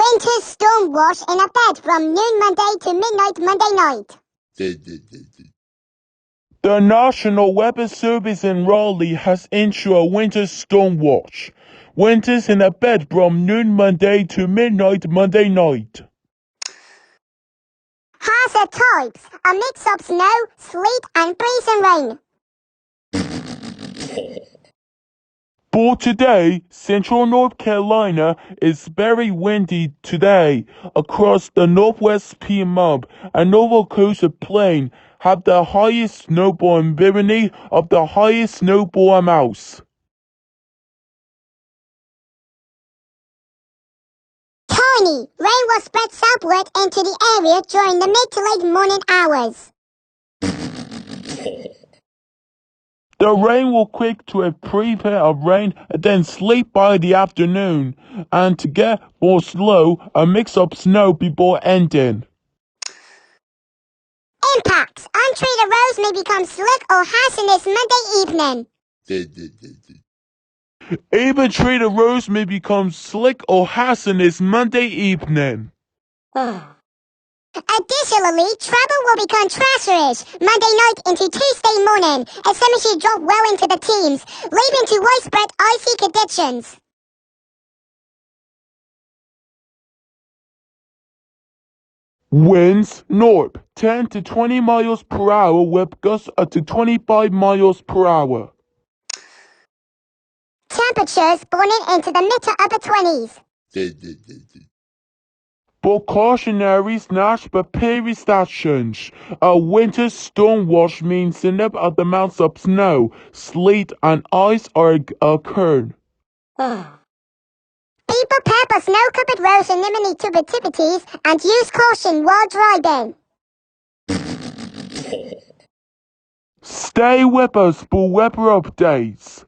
Winter storm wash in a bed from noon Monday to midnight Monday night. The National Weather Service in Raleigh has issued a winter storm watch. Winters in a bed from noon Monday to midnight Monday night. Hazard types: a mix of snow, sleet, and breeze and rain. For today, Central North Carolina is very windy today. Across the Northwest Piedmont and Nova Scotia Plain have the highest snowfall in Bimini of the highest snowfall amounts. Tiny rain will spread southward into the area during the mid to late morning hours. The rain will quick to a prepare of rain and then sleep by the afternoon, and to get more slow, a mix of snow before ending. Impacts: untreated roads may become slick or hazardous Monday evening. Even treated roads may become slick or hazardous Monday evening. Additionally, travel will become treacherous Monday night into Tuesday morning as temperatures drop well into the teens, leading to widespread icy conditions. Winds north 10 to 20 miles per hour with gusts up to 25 miles per hour. Temperatures falling into the mid to upper 20s. Precautionary / preparing stations. A winter storm watch means significant amounts of snow, sleet, and ice are occurred. Be prepared for snow-covered roads and limited to activities and use caution while driving. Stay with us for weather updates.